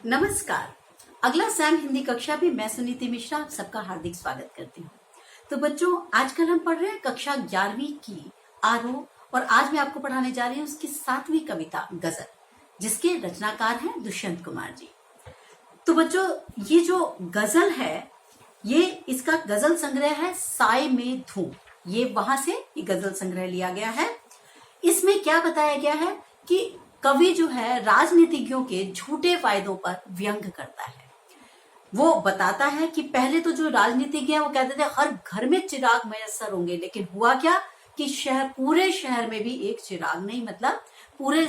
नमस्कार। अगला सैम हिंदी कक्षा भी मैं सुनीति मिश्रा आप सबका हार्दिक स्वागत करती हूँ। तो बच्चों, आजकल हम पढ़ रहे हैं कक्षा 11वीं की आरोह और आज मैं आपको पढ़ाने जा रही हूँ उसकी 7वीं कविता गजल, जिसके रचनाकार हैं दुष्यंत कुमार जी। तो बच्चों, ये जो गजल है ये इसका गजल संग्रह है साए में धूम। ये वहां से ये गजल संग्रह लिया गया है। इसमें क्या बताया गया है कि कवि जो है राजनीतिज्ञों के झूठे फायदों पर व्यंग करता है। वो बताता है कि पहले तो जो राजनीतिज्ञ हैं वो कहते थे हर घर में चिराग मयस्सर होंगे, लेकिन हुआ क्या कि पूरे शहर में भी एक चिराग नहीं, मतलब पूरे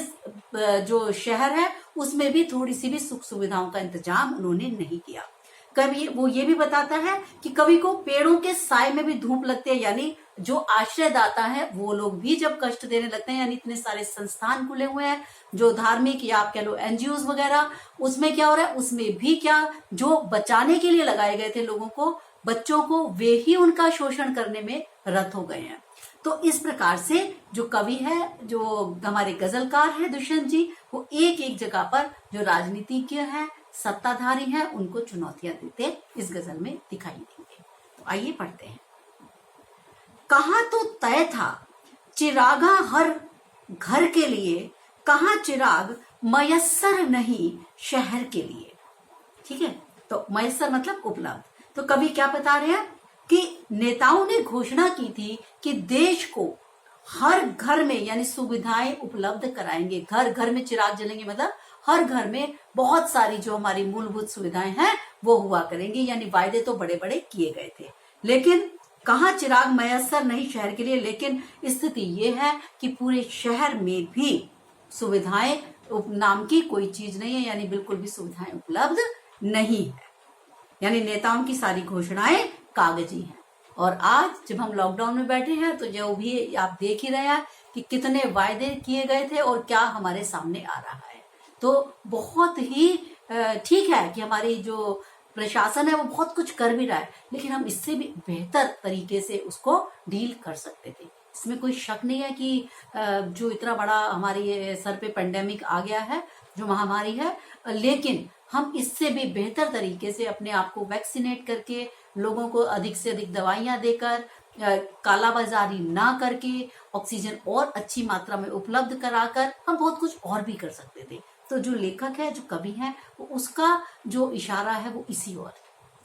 जो शहर है उसमें भी थोड़ी सी भी सुख सुविधाओं का इंतजाम उन्होंने नहीं किया। कवि वो ये भी बताता है कि कवि को पेड़ों के साए में भी धूप लगती है, यानी जो आश्रयदाता है वो लोग भी जब कष्ट देने लगते हैं, यानी इतने सारे संस्थान खुले हुए हैं जो धार्मिक या आप कह लो एनजीओ वगैरह, उसमें क्या हो रहा है, उसमें भी क्या जो बचाने के लिए लगाए गए थे लोगों को, बच्चों को, वे ही उनका शोषण करने में रत हो गए हैं। तो इस प्रकार से जो कवि है, जो हमारे गजलकार है दुष्यंत जी, वो एक एक जगह पर जो राजनीतिज्ञ है, सत्ताधारी हैं, उनको चुनौतियां देते इस गजल में दिखाई देंगे। तो आइए पढ़ते हैं। कहाँ तो तय था चिरागा हर घर के लिए, कहाँ चिराग मयस्सर नहीं शहर के लिए। ठीक है, तो मयस्सर मतलब उपलब्ध। तो कवि क्या बता रहे हैं कि नेताओं ने घोषणा की थी कि देश को हर घर में यानी सुविधाएं उपलब्ध कराएंगे। घर घर में चिराग जलेंगे, मतलब हर घर में बहुत सारी जो हमारी मूलभूत सुविधाएं हैं वो हुआ करेंगी, यानी वायदे तो बड़े बड़े किए गए थे। लेकिन कहाँ चिराग मयस्सर नहीं शहर के लिए, लेकिन स्थिति ये है कि पूरे शहर में भी सुविधाएं नाम की कोई चीज नहीं है, यानी बिल्कुल भी सुविधाएं उपलब्ध नहीं है। यानी नेताओं की सारी घोषणाएं कागजी हैं। और आज जब हम लॉकडाउन में बैठे हैं तो जो भी आप देख ही रहे हैं कि कितने वायदे किए गए थे और क्या हमारे सामने आ रहा है। तो बहुत ही ठीक है कि हमारी जो प्रशासन है वो बहुत कुछ कर भी रहा है, लेकिन हम इससे भी बेहतर तरीके से उसको डील कर सकते थे। इसमें कोई शक नहीं है कि जो इतना बड़ा हमारे सर पे पेंडेमिक आ गया है, जो महामारी है, लेकिन हम इससे भी बेहतर तरीके से अपने आप को वैक्सीनेट करके, लोगों को अधिक से अधिक दवाइयां देकर, कालाबाजारी ना करके, ऑक्सीजन और अच्छी मात्रा में उपलब्ध कराकर हम बहुत कुछ और भी कर सकते थे। तो जो लेखक है, जो कवि है, वो उसका जो इशारा है वो इसी ओर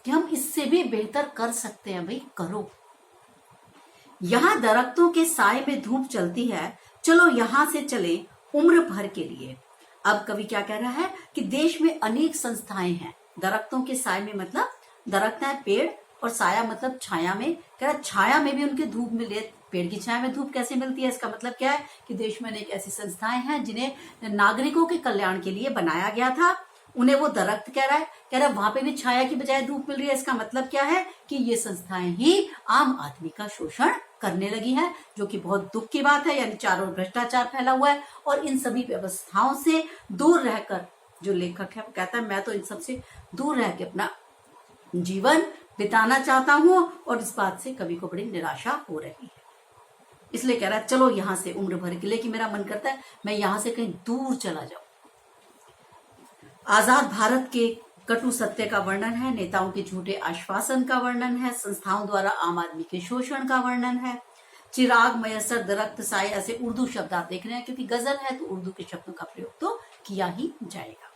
कि हम इससे भी बेहतर कर सकते हैं। भाई करो। यहाँ दरख्तों के साए में धूप चलती है, चलो यहाँ से चले उम्र भर के लिए। अब कवि क्या कह रहा है कि देश में अनेक संस्थाएं हैं। दरख्तों के साए में मतलब दरख्त है पेड़, और साया मतलब छाया में। कह रहा छाया में भी उनके धूप मिले। पेड़ की छाया में धूप कैसे मिलती है, इसका मतलब क्या है कि देश में अनेक ऐसी संस्थाएं हैं जिन्हें नागरिकों के कल्याण के लिए बनाया गया था, उन्हें वो दरख्त कह रहा है वहां पे भी छाया की बजाय धूप मिल रही है। इसका मतलब क्या है कि ये संस्थाएं ही आम आदमी का शोषण करने लगी है, जो कि बहुत दुख की बात है। यानी चारों ओर भ्रष्टाचार फैला हुआ है, और इन सभी व्यवस्थाओं से दूर रहकर जो लेखक है वो कहता है मैं तो इन सबसे दूर रह के अपना जीवन बिताना चाहता हूं, और इस बात से कवि को बड़ी निराशा हो रही है। इसलिए कह रहा है चलो यहां से उम्र भर के लिए, कि मेरा मन करता है मैं यहां से कहीं दूर चला जाऊं। आजाद भारत के कटु सत्य का वर्णन है, नेताओं के झूठे आश्वासन का वर्णन है, संस्थाओं द्वारा आम आदमी के शोषण का वर्णन है। चिराग मयस्सर दरख्त साए, ऐसे उर्दू शब्द आप देख रहे हैं, क्योंकि गजल है तो उर्दू के शब्दों का प्रयोग तो किया ही जाएगा।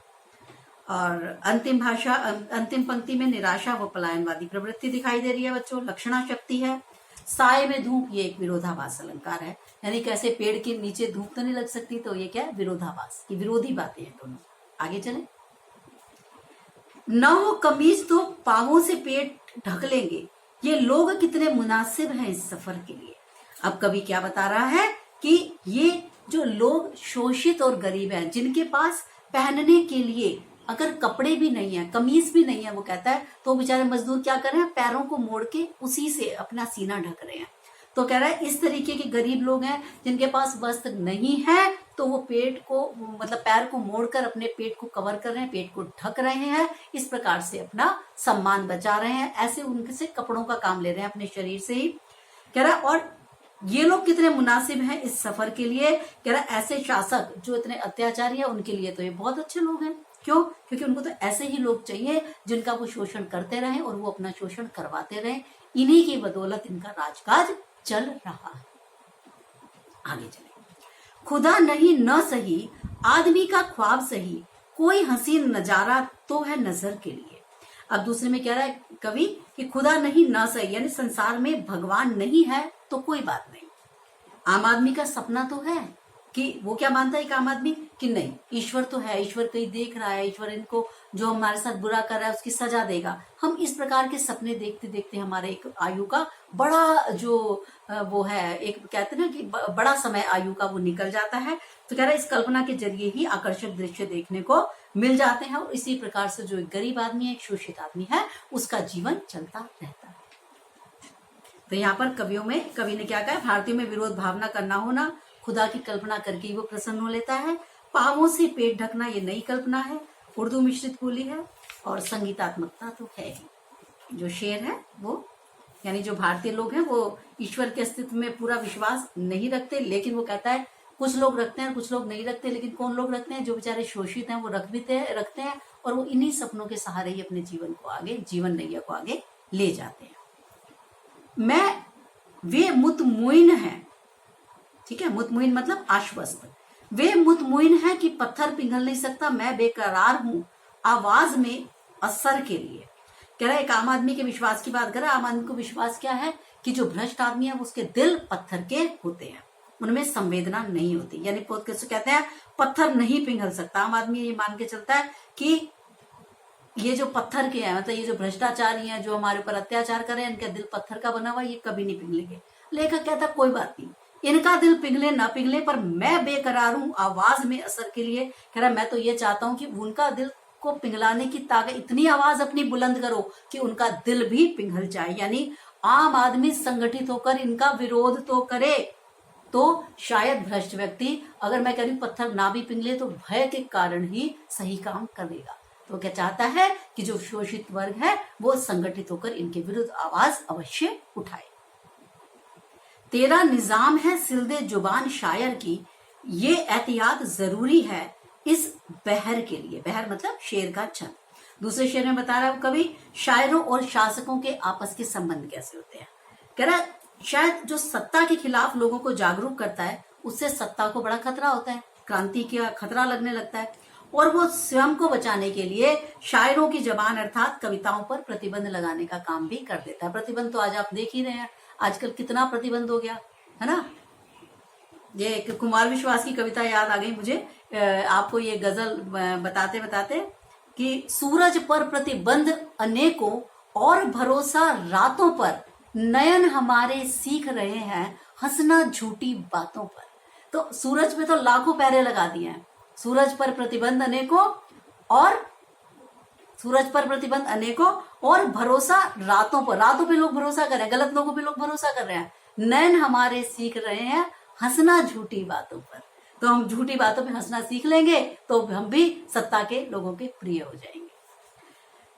और अंतिम पंक्ति में निराशा व पलायनवादी प्रवृत्ति दिखाई दे रही है बच्चों। लक्षणा शक्ति है। साए में धूप, ये एक विरोधाभास अलंकार है, यानी कैसे पेड़ के नीचे धूप तो नहीं लग सकती, तो ये क्या है, विरोधाभास की विरोधी बातें हैं दोनों। आगे चले। न हो कमीज तो पांवों से पेट ढक लेंगे, ये लोग कितने मुनासिब हैं इस सफर के लिए। अब कवि क्या बता रहा है कि ये जो लोग शोषित और गरीब हैं, जिनके पास पहनने के लिए अगर कपड़े भी नहीं है, कमीज भी नहीं है, वो कहता है तो बेचारे मजदूर क्या कर रहे हैं, पैरों को मोड़ के उसी से अपना सीना ढक रहे हैं। तो कह रहा है इस तरीके के गरीब लोग हैं जिनके पास वस्त्र नहीं है, तो वो पेट को मतलब पैर को मोड़कर अपने पेट को कवर कर रहे हैं, पेट को ढक रहे हैं, इस प्रकार से अपना सम्मान बचा रहे हैं। ऐसे उनसे कपड़ों का काम ले रहे हैं अपने शरीर से ही। कह रहा है और ये लोग कितने मुनासिब हैं इस सफर के लिए। कह रहा ऐसे शासक जो इतने अत्याचारी है उनके लिए तो ये बहुत अच्छे लोग हैं। क्यों? क्योंकि उनको तो ऐसे ही लोग चाहिए जिनका वो शोषण करते रहें और वो अपना शोषण करवाते रहें। इन्हीं की बदौलत इनका राजकाज चल रहा है। आगे चले। खुदा नहीं न सही, आदमी का ख्वाब सही, कोई हसीन नजारा तो है नजर के लिए। अब दूसरे में कह रहा है कवि कि खुदा नहीं न सही, यानी संसार में भगवान नहीं है तो कोई बात नहीं। आम आदमी का सपना तो है कि वो क्या मानता है कि आम आदमी कि नहीं, ईश्वर तो है, ईश्वर कहीं देख रहा है, ईश्वर इनको जो हमारे साथ बुरा कर रहा है उसकी सजा देगा। हम इस प्रकार के सपने देखते देखते हमारे एक आयु का बड़ा जो वो है, एक कहते हैं ना कि बड़ा समय आयु का वो निकल जाता है। तो कह रहा है इस कल्पना के जरिए ही आकर्षक दृश्य देखने को मिल जाते हैं और इसी प्रकार से जो एक गरीब आदमी है, एक शोषित आदमी है, उसका जीवन चलता रहता है। तो यहाँ पर कवि ने क्या कहा, भारतीयों में विरोध भावना करना होना, खुदा की कल्पना करके वो प्रसन्न हो लेता है। पावों से पेट ढकना ये नई कल्पना है, उर्दू मिश्रित बोली है और संगीतात्मकता तो है ही। जो शेर है वो, यानी जो भारतीय लोग हैं वो ईश्वर के अस्तित्व में पूरा विश्वास नहीं रखते, लेकिन वो कहता है कुछ लोग रखते हैं, कुछ लोग नहीं रखते। लेकिन कौन लोग रखते हैं? जो बेचारे शोषित हैं वो रखते हैं और वो इन्हीं सपनों के सहारे ही अपने जीवन नैया को आगे ले जाते हैं। मैं वे मुतमुइन है, ठीक है, मुतमुइन मतलब आश्वस्त। वे मुतमुइन है कि पत्थर पिघल नहीं सकता, मैं बेकरार हूं आवाज में असर के लिए। कह रहा है एक आम आदमी के विश्वास की बात कर रहा है। आम आदमी को विश्वास क्या है कि जो भ्रष्ट आदमी है उसके दिल पत्थर के होते हैं, उनमें संवेदना नहीं होती। यानी कैसे कहते हैं, पत्थर नहीं पिघल सकता। आम आदमी ये मान के चलता है कि ये जो पत्थर के हैं, मतलब ये जो भ्रष्टाचारी हैं, जो हमारे ऊपर अत्याचार कर रहे हैं, इनका दिल पत्थर का बना हुआ, ये कभी नहीं पिघलेंगे। लेखक कहता कोई बात नहीं, इनका दिल पिघले ना पिघले, पर मैं बेकरार हूं आवाज में असर के लिए। कह रहा मैं तो ये चाहता हूं कि उनका दिल को पिघलाने की ताकत, इतनी आवाज अपनी बुलंद करो कि उनका दिल भी पिघल जाए। यानी आम आदमी संगठित होकर इनका विरोध तो करे, तो शायद भ्रष्ट व्यक्ति, अगर मैं कह रही पत्थर ना भी पिघले तो भय के कारण ही सही काम करेगा। तो क्या चाहता है कि जो शोषित वर्ग है वो संगठित होकर इनके विरुद्ध आवाज अवश्य उठाए। तेरा निजाम है सिलदे जुबान शायर की, ये एहतियात जरूरी है इस बहर के लिए। बहर मतलब शेर का छंद। दूसरे शेर में बता रहा है कवि शायरों और शासकों के आपस के संबंध कैसे होते हैं। कह रहा शायद जो सत्ता के खिलाफ लोगों को जागरूक करता है उससे सत्ता को बड़ा खतरा होता है, क्रांति का खतरा लगने लगता है, और वो स्वयं को बचाने के लिए शायरों की जबान अर्थात कविताओं पर प्रतिबंध लगाने का काम भी कर देता है। प्रतिबंध तो आज आप देख ही रहे हैं, आजकल कितना प्रतिबंध हो गया है ना। ये कुमार विश्वास की कविता याद आ गई मुझे, आपको ये गजल बताते बताते कि सूरज पर प्रतिबंध अनेकों और भरोसा रातों पर, नयन हमारे सीख रहे हैं हंसना झूठी बातों पर। तो सूरज पे तो लाखों पैरे लगा दिए हैं। सूरज पर प्रतिबंध अनेकों और भरोसा रातों पर। रातों पे लोग भरोसा कर रहे हैं, गलत लोगों पे लोग भरोसा कर रहे हैं। नयन हमारे सीख रहे हैं हंसना झूठी बातों पर। तो हम झूठी बातों पे हंसना सीख लेंगे तो हम भी सत्ता के लोगों के प्रिय हो जाएंगे।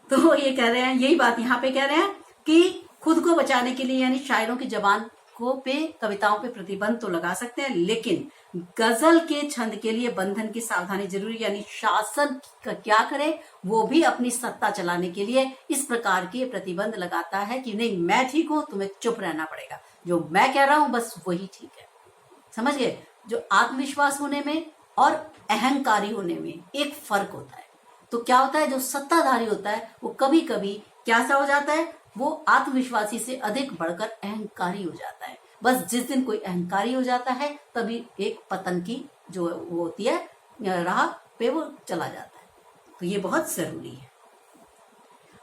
तो ये कह रहे हैं, यही बात यहाँ पे कह रहे हैं कि खुद को बचाने के लिए यानी शायरों की जबान को पे कविताओं पे प्रतिबंध तो लगा सकते हैं, लेकिन गजल के छंद के लिए बंधन की सावधानी जरूरी। यानी शासन क्या करे, वो भी अपनी सत्ता चलाने के लिए इस प्रकार के प्रतिबंध लगाता है कि नहीं मैं ठीक हूं, तुम्हें चुप रहना पड़ेगा, जो मैं कह रहा हूं बस वही ठीक है। समझ गए? जो आत्मविश्वास होने में और अहंकारी होने में एक फर्क होता है। तो क्या होता है, जो सत्ताधारी होता है वो कभी कभी क्या सा हो जाता है, वो आत्मविश्वासी से अधिक बढ़कर अहंकारी हो जाता है। बस जिस दिन कोई अहंकारी हो जाता है तभी एक पतन की जो वो होती है राह पे वो चला जाता है। तो ये बहुत जरूरी है।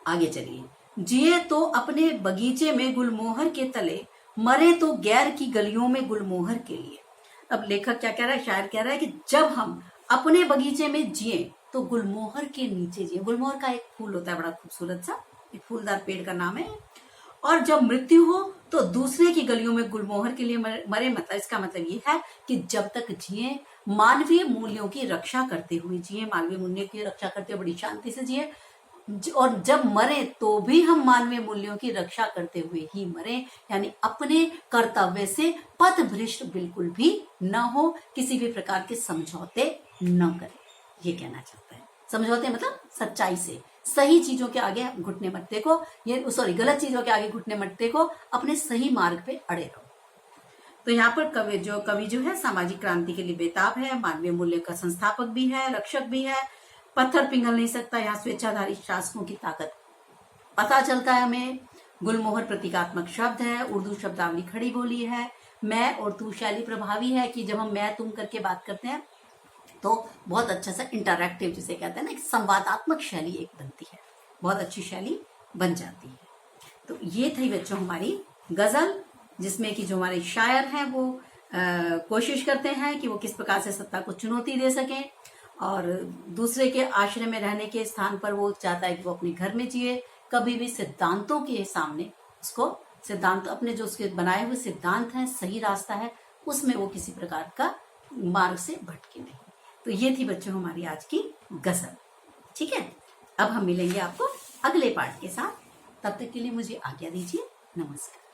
आगे चलिए। जिए तो अपने बगीचे में गुलमोहर के तले, मरे तो गैर की गलियों में गुलमोहर के लिए। अब लेखक क्या कह रहा है, शायर कह रहा है कि जब हम अपने बगीचे में जिए तो गुलमोहर के नीचे जिए। गुलमोहर का एक फूल होता है बड़ा खूबसूरत सा, एक फूलदार पेड़ का नाम है। और जब मृत्यु हो तो दूसरे की गलियों में गुलमोहर के लिए मरे। मतलब इसका मतलब ये है कि जब तक जिए मानवीय मूल्यों की रक्षा करते हुए जिए, मानवीय मूल्यों की रक्षा करते हुए बड़ी शांति से जिए, और जब मरे तो भी हम मानवीय मूल्यों की रक्षा करते हुए ही मरे। यानी अपने कर्तव्य से पथ भ्रष्ट बिल्कुल भी न हो, किसी भी प्रकार के समझौते न करें, ये कहना चाहता है। समझौते मतलब सच्चाई से। सही चीजों के आगे घुटने मत टेको, ये सॉरी गलत चीजों के आगे घुटने मत टेको, अपने सही मार्ग पे अड़े रहो। तो यहाँ पर कवि जो है सामाजिक क्रांति के लिए बेताब है, मानवीय मूल्य का संस्थापक भी है, रक्षक भी है। पत्थर पिघल नहीं सकता, यहाँ स्वेच्छाधारी शासकों की ताकत पता चलता है हमें। गुलमोहर प्रतीकात्मक शब्द है, उर्दू शब्दावली खड़ी बोली है। मैं और तू शैली प्रभावी है कि जब हम मैं तुम करके बात करते हैं तो बहुत अच्छा सा इंटरैक्टिव जिसे कहते हैं ना, एक संवादात्मक शैली एक बनती है, बहुत अच्छी शैली बन जाती है। तो ये थी बच्चों हमारी गजल, जिसमें कि जो हमारे शायर हैं वो कोशिश करते हैं कि वो किस प्रकार से सत्ता को चुनौती दे सकें, और दूसरे के आश्रय में रहने के स्थान पर वो चाहता है कि वो अपने घर में जिए, कभी भी सिद्धांतों के सामने उसको सिद्धांत अपने जो उसके बनाए हुए सिद्धांत हैं, सही रास्ता है, उसमें वो किसी प्रकार का मार्ग से भटके नहीं। तो ये थी बच्चों हमारी आज की गजल। ठीक है, अब हम मिलेंगे आपको अगले पार्ट के साथ, तब तक के लिए मुझे आज्ञा दीजिए। नमस्कार।